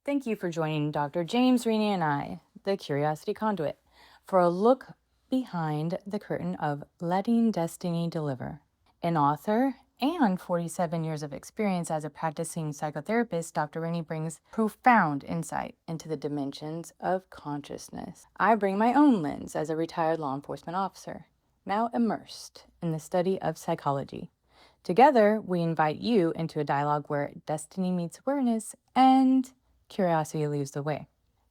Thank you for joining Dr. James, Rini, and I, the Curiosity Conduit, for a look behind the curtain of Letting Destiny Deliver. An author and 47 years of experience as a practicing psychotherapist, Dr. Rini brings profound insight into the dimensions of consciousness. I bring my own lens as a retired law enforcement officer, now immersed in the study of psychology. Together, we invite you into a dialogue where destiny meets awareness and curiosity leads the way.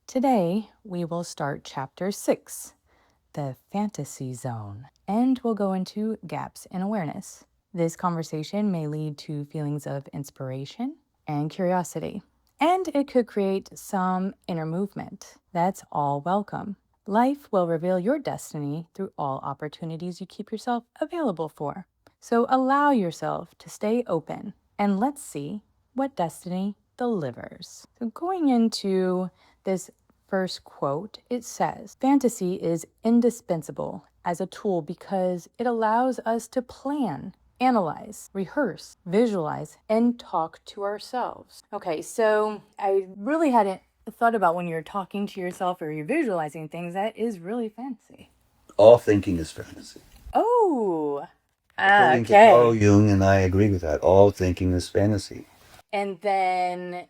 Today, we will start Chapter 6, the Fantasy Zone, and we'll go into gaps in awareness. This conversation may lead to feelings of inspiration and curiosity, and it could create some inner movement. That's all welcome. Life will reveal your destiny through all opportunities you keep yourself available for. So allow yourself to stay open, and let's see what destiny delivers. So going into this first quote, it says, fantasy is indispensable as a tool because it allows us to plan, analyze, rehearse, visualize, and talk to ourselves. Okay, so I really hadn't thought about when you're talking to yourself or you're visualizing things, that is really fancy. All thinking is fantasy. Oh, According to Carl Jung, and I agree with that, all thinking is fantasy. And then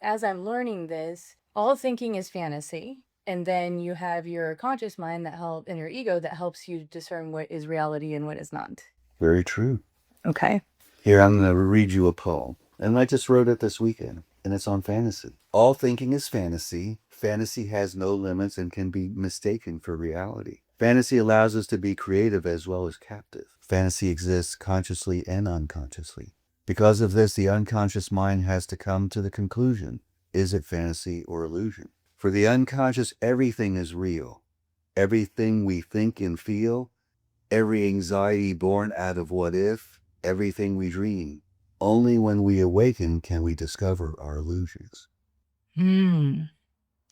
as I'm learning this, all thinking is fantasy. And then you have your conscious mind and your ego that helps you discern what is reality and what is not. Very true. Okay. Here, I'm going to read you a poem. And I just wrote it this weekend, and it's on fantasy. All thinking is fantasy. Fantasy has no limits and can be mistaken for reality. Fantasy allows us to be creative as well as captive. Fantasy exists consciously and unconsciously. Because of this, the unconscious mind has to come to the conclusion, is it fantasy or illusion? For the unconscious, everything is real. Everything we think and feel, every anxiety born out of what if, everything we dream. Only when we awaken can we discover our illusions.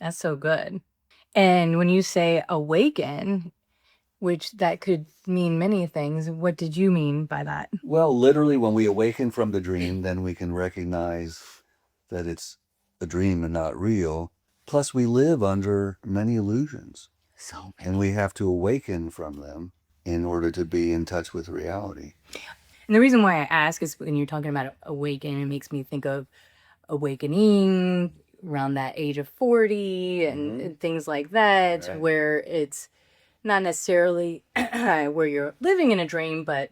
That's so good. And when you say awaken, which that could mean many things, what did you mean by that? Well, literally, when we awaken from the dream, then we can recognize that it's a dream and not real. Plus, we live under many illusions. And we have to awaken from them in order to be in touch with reality. And the reason why I ask is when you're talking about awaken, it makes me think of awakening around that age of 40 and things like that, right, where it's not necessarily where you're living in a dream, but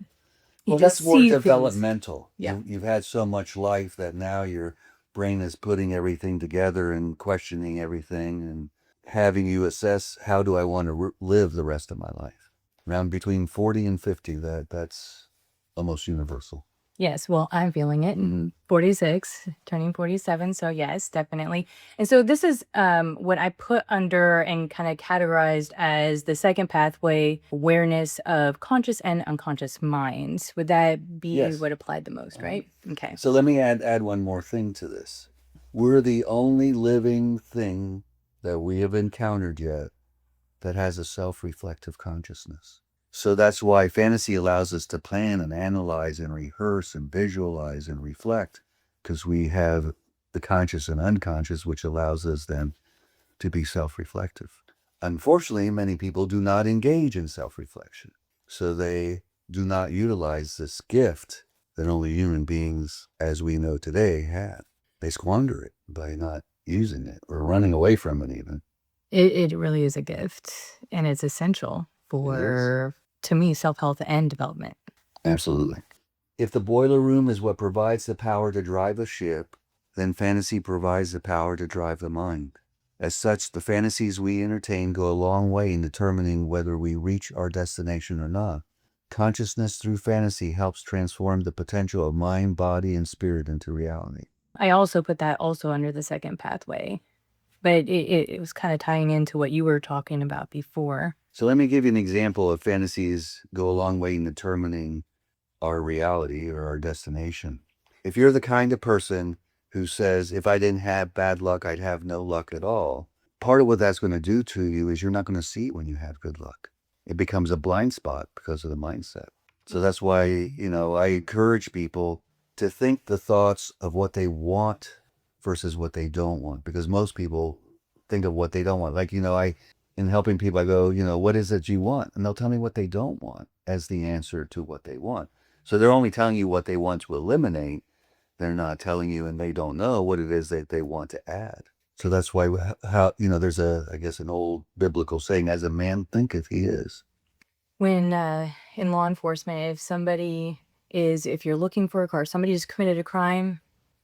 well, that's more developmental. Yeah. You've had so much life that now your brain is putting everything together and questioning everything and having you assess, how do I want to live the rest of my life? Around between 40 and 50, that's almost universal. Yes, well, I'm feeling it. 46, turning 47. So yes, definitely. And so this is what I put under and kind of categorized as the second pathway, awareness of conscious and unconscious minds. Would that be yes, what applied the most, right? Okay. So let me add one more thing to this. We're the only living thing that we have encountered yet that has a self-reflective consciousness. So that's why fantasy allows us to plan and analyze and rehearse and visualize and reflect, because we have the conscious and unconscious, which allows us then to be self-reflective. Unfortunately, many people do not engage in self-reflection, so they do not utilize this gift that only human beings, as we know today, have. They squander it by not using it or running away from it even. It really is a gift, and it's essential for, to me, self-health and development. Absolutely. If the boiler room is what provides the power to drive a ship, then fantasy provides the power to drive the mind. As such, the fantasies we entertain go a long way in determining whether we reach our destination or not. Consciousness through fantasy helps transform the potential of mind, body, and spirit into reality. I also put that also under the second pathway, but it was kind of tying into what you were talking about before. So let me give you an example of fantasies go a long way in determining our reality or our destination. If you're the kind of person who says, if I didn't have bad luck, I'd have no luck at all, part of what that's going to do to you is you're not going to see it when you have good luck. It becomes a blind spot because of the mindset. So that's why, I encourage people to think the thoughts of what they want versus what they don't want. Because most people think of what they don't want. Like, in helping people, I go, what is it you want? And they'll tell me what they don't want as the answer to what they want. So they're only telling you what they want to eliminate. They're not telling you, and they don't know what it is that they want to add. So that's why, there's I guess, an old biblical saying, as a man thinketh, he is. When in law enforcement, if you're looking for a car, somebody has committed a crime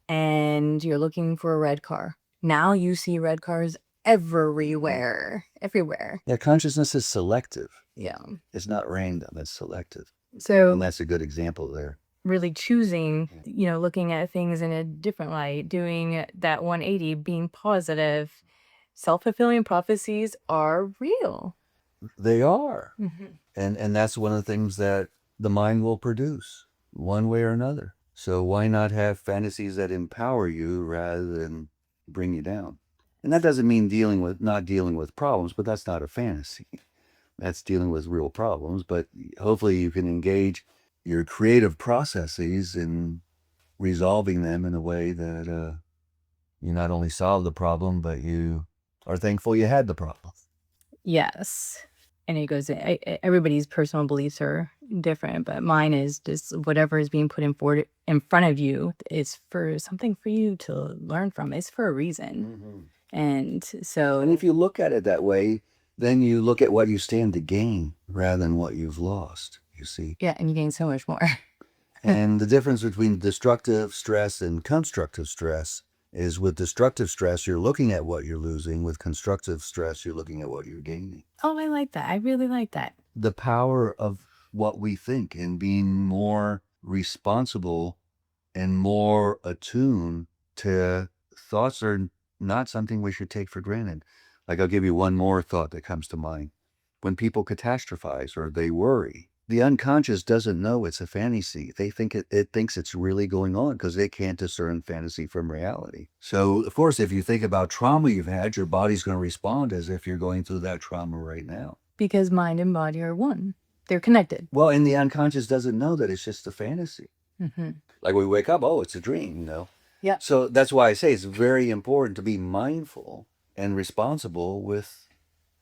and you're looking for a red car. Now you see red cars everywhere. Yeah, consciousness is selective. Yeah. It's not random, it's selective. So And that's a good example there. Really choosing, looking at things in a different light, doing that 180, being positive. Self-fulfilling prophecies are real. They are. And that's one of the things that the mind will produce one way or another. So why not have fantasies that empower you rather than bring you down? And that doesn't mean not dealing with problems, but that's not a fantasy. That's dealing with real problems. But hopefully you can engage your creative processes in resolving them in a way that you not only solve the problem, but you are thankful you had the problem. Yes. And it goes, everybody's personal beliefs are different, but mine is just whatever is being put in front of you is for something for you to learn from. It's for a reason. And so... And if you look at it that way, then you look at what you stand to gain rather than what you've lost, you see. Yeah, and you gain so much more. And the difference between destructive stress and constructive stress is, with destructive stress, you're looking at what you're losing. With constructive stress, you're looking at what you're gaining. Oh, I like that. I really like that. The power of what we think and being more responsible and more attuned to thoughts are not something we should take for granted. Like, I'll give you one more thought that comes to mind. When people catastrophize or they worry, the unconscious doesn't know it's a fantasy. They think it thinks it's really going on because they can't discern fantasy from reality. So, of course, if you think about trauma you've had, your body's going to respond as if you're going through that trauma right now. Because mind and body are one. They're connected. Well, and the unconscious doesn't know that it's just a fantasy. Like, we wake up, oh, it's a dream, Yeah. So that's why I say it's very important to be mindful and responsible with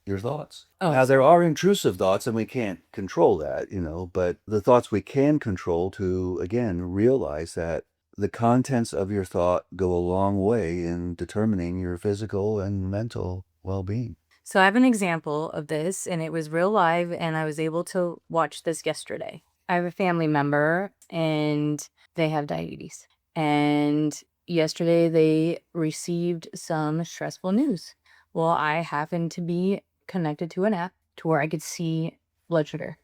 your thoughts. Oh. Now, there are intrusive thoughts, and we can't control that, but the thoughts we can control, to, again, realize that the contents of your thought go a long way in determining your physical and mental well-being. So I have an example of this, and it was real live, and I was able to watch this yesterday. I have a family member, and they have diabetes. And yesterday they received some stressful news. Well, I happened to be connected to an app to where I could see blood sugar.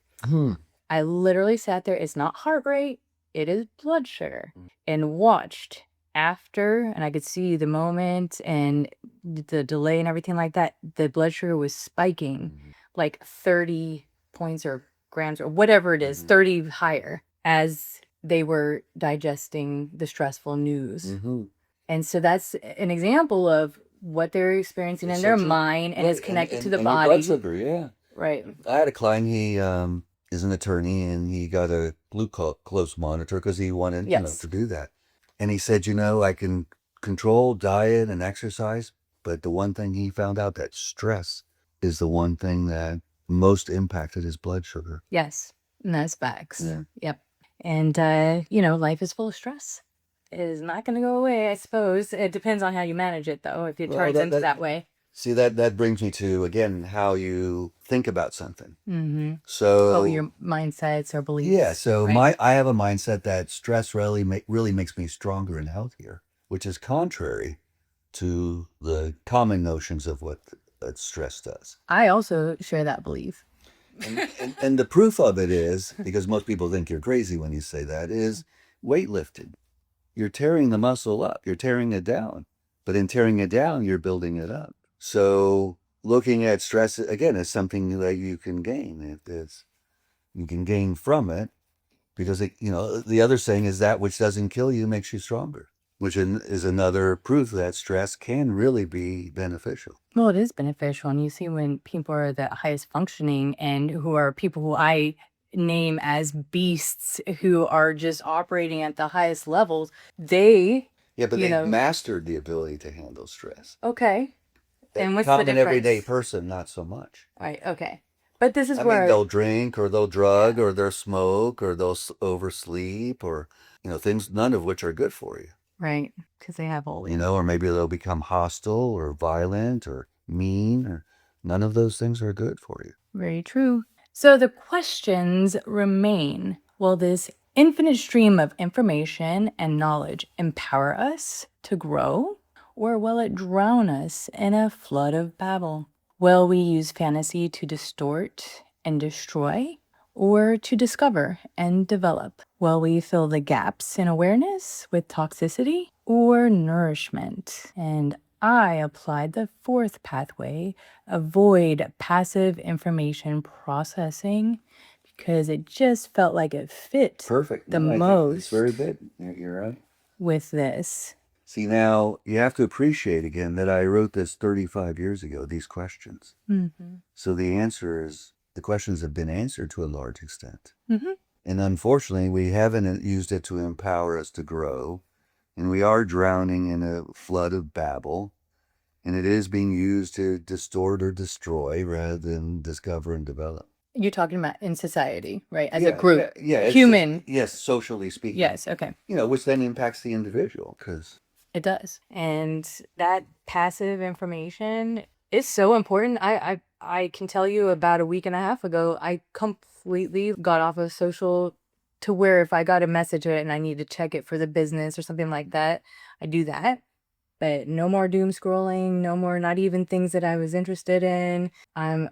I literally sat there. It's not heart rate, it is blood sugar, and watched after, and I could see the moment and the delay and everything like that. The blood sugar was spiking like 30 points or grams or whatever it is, 30 higher, as they were digesting the stressful news. And so that's an example of what they're experiencing in their mind, and it's connected to the body. Blood sugar, yeah. Right. I had a client, he is an attorney, and he got a glucose monitor because he wanted to do that. And he said, I can control diet and exercise, but the one thing he found out, that stress is the one thing that most impacted his blood sugar. Yes, and that's facts. Yeah. Yep. And, life is full of stress. It is not going to go away, I suppose. It depends on how you manage it, though, if it turns into that way. See, that brings me to, again, how you think about something. So your mindsets or beliefs. Yeah, so right? I have a mindset that stress really makes me stronger and healthier, which is contrary to the common notions of what stress does. I also share that belief. And the proof of it is, because most people think you're crazy when you say that, is weightlifting. You're tearing the muscle up, you're tearing it down. But in tearing it down, you're building it up. So looking at stress, again, is something that you can gain. You can gain from it, because the other saying is, that which doesn't kill you makes you stronger, which is another proof that stress can really be beneficial. Well, it is beneficial. And you see, when people are the highest functioning, and who are people who I name as beasts, who are just operating at the highest levels, they Yeah, but you they've know? mastered the ability to handle stress. Okay. The And what's the common everyday difference? person, not so much. Right, okay. But this is I mean, where, they'll drink or they'll yeah, drug or they'll smoke or they'll oversleep or, things none of which are good for you. right, because they have all the, Or maybe they'll become hostile or violent or mean or none of those things are good for you. very true. So the questions remain. Will this infinite stream of information and knowledge empower us to grow, or will it drown us in a flood of babble? Will we use fantasy to distort and destroy, or to discover and develop? Will we fill the gaps in awareness with toxicity or nourishment? And I applied the fourth pathway: avoid passive information processing, because it just felt like it fit Perfect. the No, I think it's very most good. You're right. with this. See, now you have to appreciate again that I wrote this 35 years ago, these questions. Mm-hmm. So the answer is the questions have been answered to a large extent. Mm-hmm. And unfortunately, we haven't used it to empower us to grow. And we are drowning in a flood of babble. And it is being used to distort or destroy rather than discover and develop. You're talking about in society, right? As a Yeah, group. yeah. Human. Yes, socially speaking. Yes, okay. Which then impacts the individual because It does. And that passive information is so important. I can tell you about a week and a half ago, I completely got off of social, to where if I got a message and I need to check it for the business or something like that, I do that. But no more doom scrolling, no more, not even things that I was interested in. I'm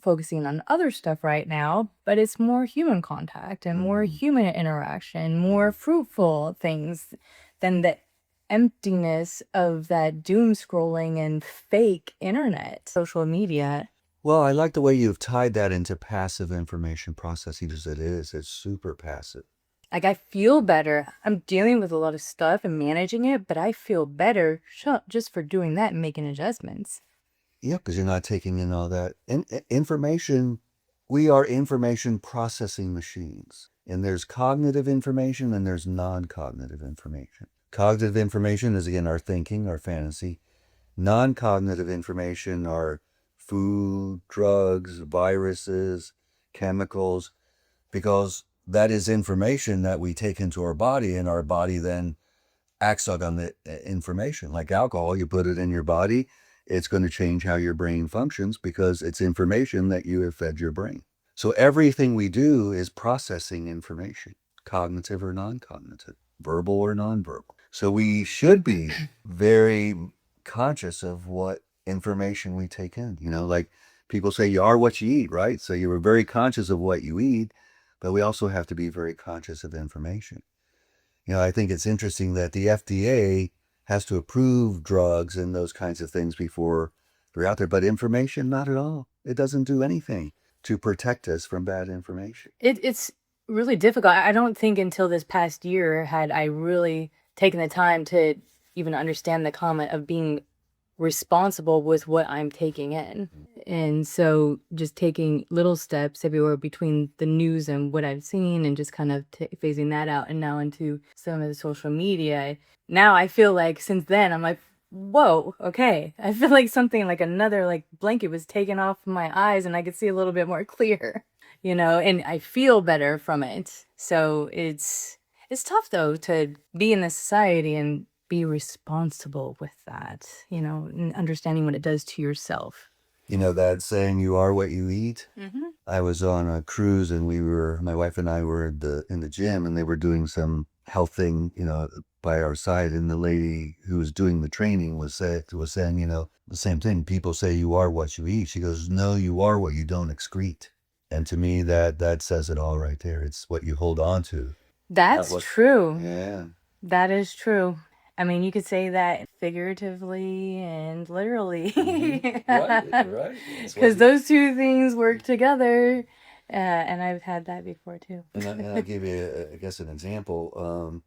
focusing on other stuff right now, but it's more human contact and more human interaction, more fruitful things than the emptiness of that doom scrolling and fake internet, social media. Well, I like the way you've tied that into passive information processing as it is. It's super passive. Like, I feel better. I'm dealing with a lot of stuff and managing it, but I feel better just for doing that and making adjustments. Yeah, because you're not taking in all that information. We are information processing machines. And there's cognitive information and there's non-cognitive information. Cognitive information is, again, our thinking, our fantasy. Non-cognitive information are food, drugs, viruses, chemicals, because that is information that we take into our body, and our body then acts on the information. Like alcohol, you put it in your body, it's going to change how your brain functions because it's information that you have fed your brain. So everything we do is processing information, cognitive or non-cognitive, verbal or non-verbal. So we should be very conscious of what information we take in. Like people say, you are what you eat, right? So you are very conscious of what you eat, but we also have to be very conscious of information. I think it's interesting that the FDA has to approve drugs and those kinds of things before they're out there, but information, not at all. It doesn't do anything to protect us from bad information. It's really difficult. I don't think until this past year had I really taken the time to even understand the comment of being responsible with what I'm taking in. And so just taking little steps everywhere between the news and what I've seen, and just kind of phasing that out, and now into some of the social media. Now I feel like since then I'm like, whoa, okay. I feel like something like another like blanket was taken off my eyes and I could see a little bit more clear, and I feel better from it. So it's tough though to be in this society and be responsible with that, and understanding what it does to yourself. That saying, you are what you eat. Mm-hmm. I was on a cruise and my wife and I were in the gym, and they were doing some health thing, by our side. And the lady who was doing the training was saying, the same thing. People say you are what you eat. She goes, no, you are what you don't excrete. And to me, that says it all right there. It's what you hold on to. That's true. Yeah. That is true. I mean, you could say that figuratively and literally. Right. Because those two things work together. And I've had that before too. And I'll give you, I guess, an example.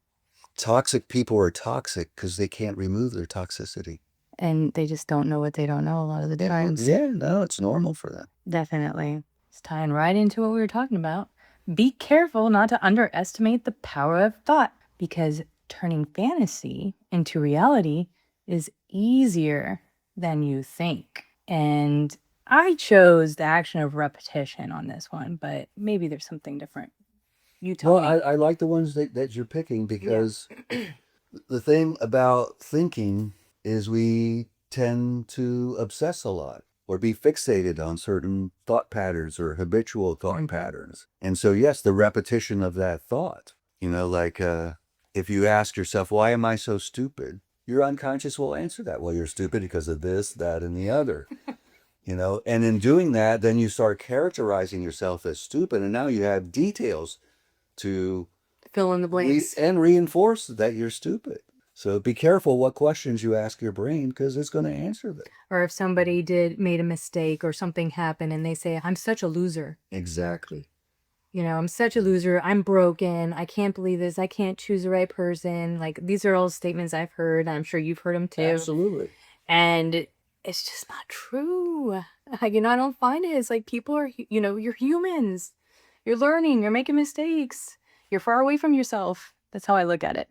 Toxic people are toxic because they can't remove their toxicity. And they just don't know what they don't know a lot of the times. Yeah, no, it's normal for them. Definitely. It's tying right into what we were talking about. Be careful not to underestimate the power of thought, because turning fantasy into reality is easier than you think. And I chose the action of repetition on this one, but maybe there's something different. You tell Well, me. I like the ones that you're picking because the thing about thinking is we tend to obsess a lot or be fixated on certain thought patterns or habitual thought patterns. And so, yes, the repetition of that thought, like if you ask yourself, why am I so stupid? Your unconscious will answer that. Well, you're stupid because of this, that, and the other. And in doing that, then you start characterizing yourself as stupid. And now you have details to Fill in the blanks. and reinforce that you're stupid. So be careful what questions you ask your brain because it's going to answer them. Or if somebody made a mistake or something happened and they say, I'm such a loser. Exactly. I'm such a loser. I'm broken. I can't believe this. I can't choose the right person. Like, these are all statements I've heard. I'm sure you've heard them too. Absolutely. And it's just not true. I don't find it. It's like people are, you're humans. You're learning. You're making mistakes. You're far away from yourself. That's how I look at it.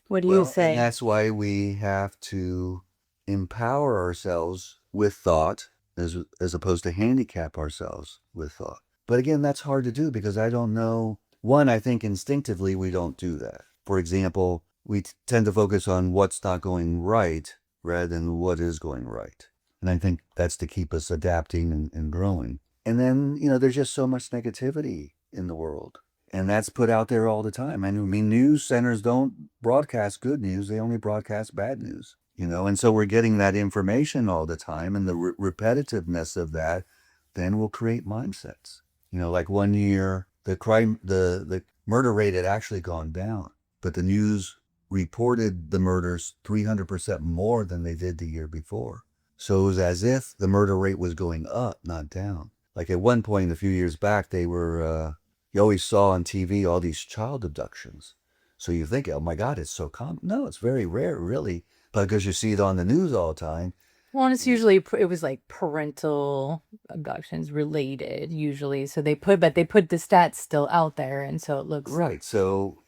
What do you say? And that's why we have to empower ourselves with thought as opposed to handicap ourselves with thought. But again, that's hard to do because I don't know. One, I think instinctively we don't do that. For example, we tend to focus on what's not going right rather than what is going right. And I think that's to keep us adapting and growing. And then, there's just so much negativity in the world. And that's put out there all the time. I mean, news centers don't broadcast good news. They only broadcast bad news, And so we're getting that information all the time. And the repetitiveness of that then will create mindsets. Like one year, the murder rate had actually gone down. But the news reported the murders 300% more than they did the year before. So it was as if the murder rate was going up, not down. Like at one point a few years back, they were... you always saw on TV all these child abductions. So you think, oh my God, it's so common. No, it's very rare, really, because you see it on the news all the time. Well, and it's usually, it was like parental abductions related, usually. So they put the stats still out there. And so it looks. Right. So,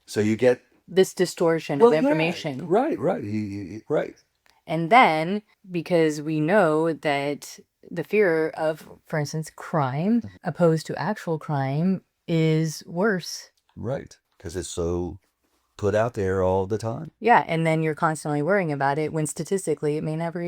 so you get this distortion of information. Yeah, right. Right. And then, because we know that the fear of, for instance, crime opposed to actual crime is worse. Right. Because it's so put out there all the time. Yeah. And then you're constantly worrying about it when statistically you may never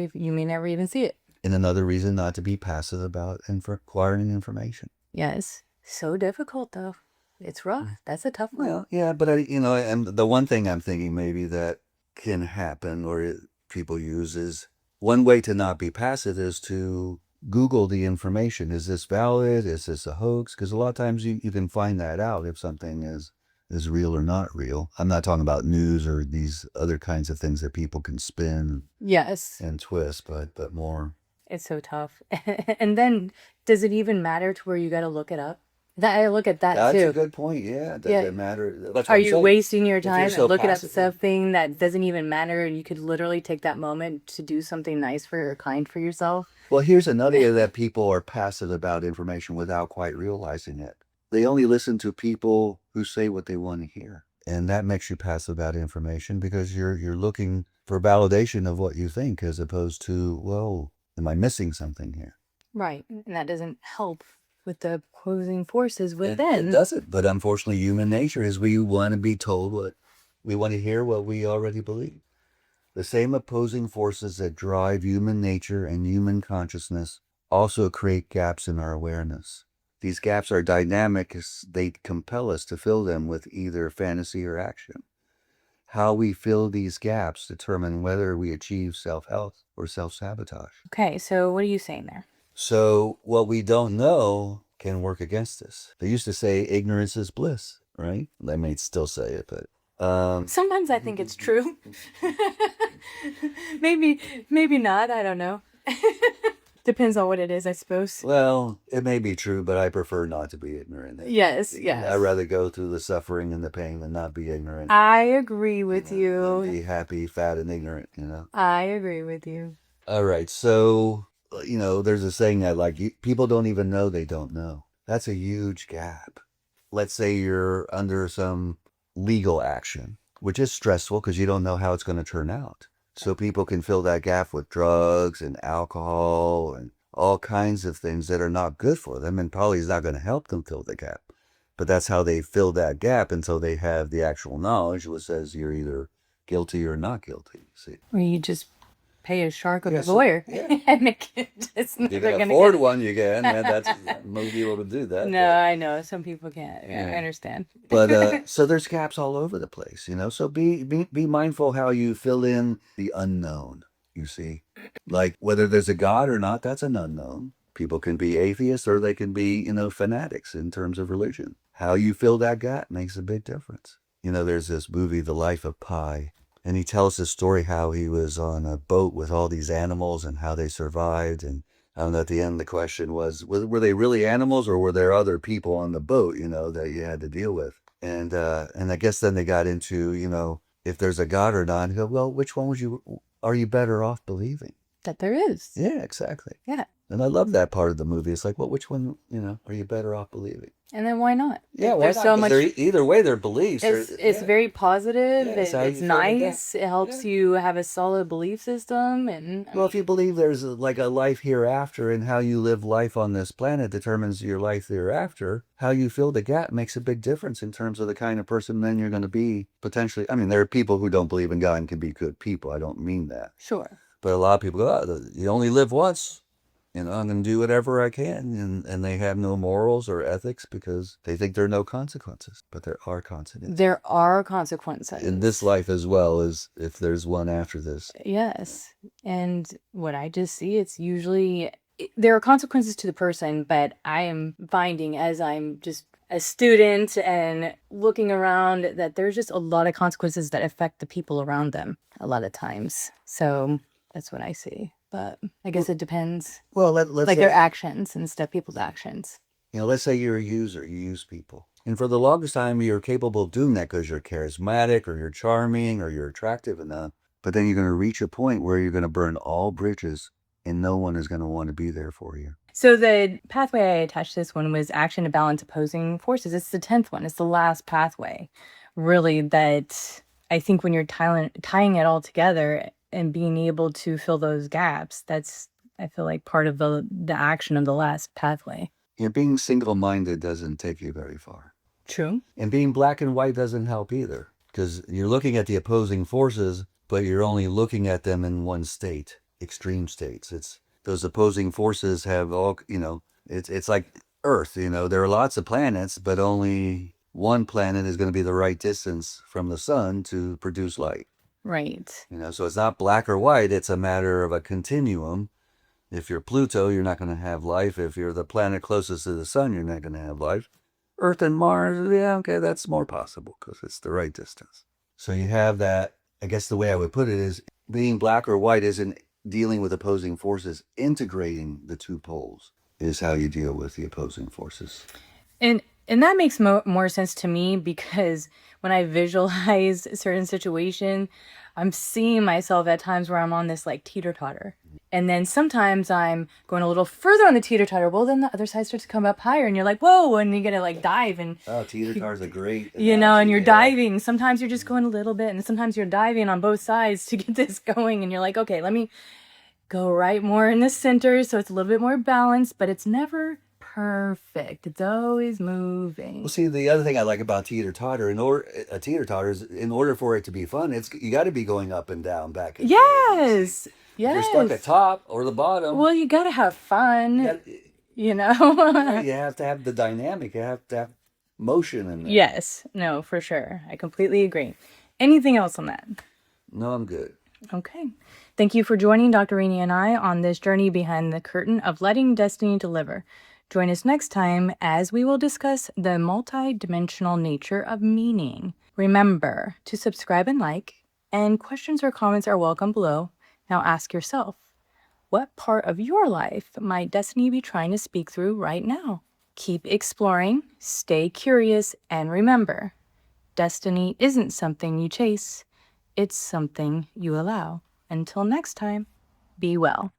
even see it. And another reason not to be passive about acquiring information. Yes. So difficult, though. It's rough. That's a tough one. Well, yeah, but and the one thing I'm thinking maybe that can happen or people use is one way to not be passive is to Google the information. Is this valid? Is this a hoax? Because a lot of times you can find that out if something is real or not real. I'm not talking about news or these other kinds of things that people can spin. Yes. And twist, but more. It's so tough. And then does it even matter to where you got to look it up? I look at that too. That's a good point. Yeah. Does it matter? Are you wasting your time and looking at something that doesn't even matter and you could literally take that moment to do something nice or kind for yourself? Well, here's another that people are passive about information without quite realizing it. They only listen to people who say what they want to hear. And that makes you passive about information because you're looking for validation of what you think as opposed to, well, am I missing something here? Right. And that doesn't help with the opposing forces within. It doesn't. But unfortunately, human nature is we want to be told we want to hear what we already believe. The same opposing forces that drive human nature and human consciousness also create gaps in our awareness. These gaps are dynamic as they compel us to fill them with either fantasy or action. How we fill these gaps determine whether we achieve self-health or self-sabotage. Okay, so what are you saying there? So what we don't know can work against us. They used to say ignorance is bliss, right? They may still say it, but... sometimes I think it's true. maybe not. I don't know. Depends on what it is, I suppose. Well, it may be true, but I prefer not to be ignorant. Yes. I'd rather go through the suffering and the pain than not be ignorant. I agree with you. Be happy, fat, and ignorant, I agree with you. All right, so, there's a saying I like, people don't even know they don't know. That's a huge gap. Let's say you're under some legal action which is stressful because you don't know how it's going to turn out. So people can fill that gap with drugs and alcohol and all kinds of things that are not good for them and probably is not going to help them fill the gap. But that's how they fill that gap until they have the actual knowledge, which says you're either guilty or not guilty. See, Or you just pay a shark of a Yes, lawyer yeah. and it's you never can gonna afford get. one, you can. And that's most people to do that. No, I know some people can't. I Yeah. understand. But so there's gaps all over the place, you know. So be mindful how you fill in the unknown. You see, like whether there's a God or not, that's an unknown. People can be atheists or they can be, you know, fanatics in terms of religion. How you fill that gap makes a big difference. You know, there's this movie, The Life of Pi, and he tells this story how he was on a boat with all these animals and how they survived. And at the end, the question was, were they really animals or were there other people on the boat, you know, that you had to deal with? And I guess then they got into, you know, if there's a God or not. And go, well, which one are you better off believing? That there is. Yeah, exactly. Yeah. And I love that part of the movie. It's like, well, which one, you know, are you better off believing? And then why not? Yeah, why There's not? so 'Cause much. either way, they're beliefs. It's very positive. Yeah, it's how It's you fill the gap. nice. It helps you have a solid belief system. And Well, if you believe there's like a life hereafter and how you live life on this planet determines your life thereafter, how you fill the gap makes a big difference in terms of the kind of person then you're going to be potentially. I mean, there are people who don't believe in God and can be good people. I don't mean that. sure. But a lot of people go, oh, you only live once. You know, I'm going to do whatever I can. And they have no morals or ethics because they think there are no consequences. But there are consequences. There are consequences. In this life as well as if there's one after this. Yes. And what I just see, it's usually, there are consequences to the person, but I am finding as I'm just a student and looking around that there's just a lot of consequences that affect the people around them a lot of times. So that's what I see. But I guess it depends. Well, let's Like say, their actions and stuff, people's actions. you know, let's say you're a user, you use people. And for the longest time, you're capable of doing that because you're charismatic or you're charming or you're attractive enough. But then you're going to reach a point where you're going to burn all bridges and no one is going to want to be there for you. So the pathway I attached to this one was action to balance opposing forces. It's the 10th one. It's the last pathway, really, that I think when you're tying it all together and being able to fill those gaps, that's, I feel like, part of the action of the last pathway. You know, being single-minded doesn't take you very far. True. And being black and white doesn't help either because you're looking at the opposing forces, but you're only looking at them in one state, extreme states. It's those opposing forces have all, you know, it's like Earth, you know, there are lots of planets, but only one planet is going to be the right distance from the sun to produce light. Right. You know, so it's not black or white, it's a matter of a continuum. If you're Pluto, you're not going to have life. If you're the planet closest to the sun, you're not going to have life. Earth and Mars, yeah, okay, that's more possible because it's the right distance. So you have that. I guess the way I would put it is being black or white isn't dealing with opposing forces. Integrating the two poles is how you deal with the opposing forces. And that makes more sense to me because when I visualize a certain situation, I'm seeing myself at times where I'm on this like teeter-totter. And then sometimes I'm going a little further on the teeter-totter. Well, then the other side starts to come up higher and you're like, whoa, and you gotta like dive and Oh, teeter-totter's a great you know, and analogy, you're yeah. diving. Sometimes you're just going a little bit and sometimes you're diving on both sides to get this going and you're like, okay, let me go right more in the center so it's a little bit more balanced, but it's never perfect. It's always moving. Well, see, the other thing I like about teeter-totter, a teeter-totter is in order for it to be fun, you got to be going up and down, back and forth. Yes. If you're stuck at top or the bottom, Well, you gotta have fun, you know? you have to have the dynamic. You have to have motion in there. Yes. No, for sure. I completely agree. Anything else on that? No, I'm good. Okay. Thank you for joining Dr. Rini and I on this journey behind the curtain of letting destiny deliver. Join us next time as we will discuss the multi-dimensional nature of meaning. Remember to subscribe and like, and questions or comments are welcome below. Now ask yourself, what part of your life might destiny be trying to speak through right now? Keep exploring, stay curious, and remember, destiny isn't something you chase, it's something you allow. Until next time, be well.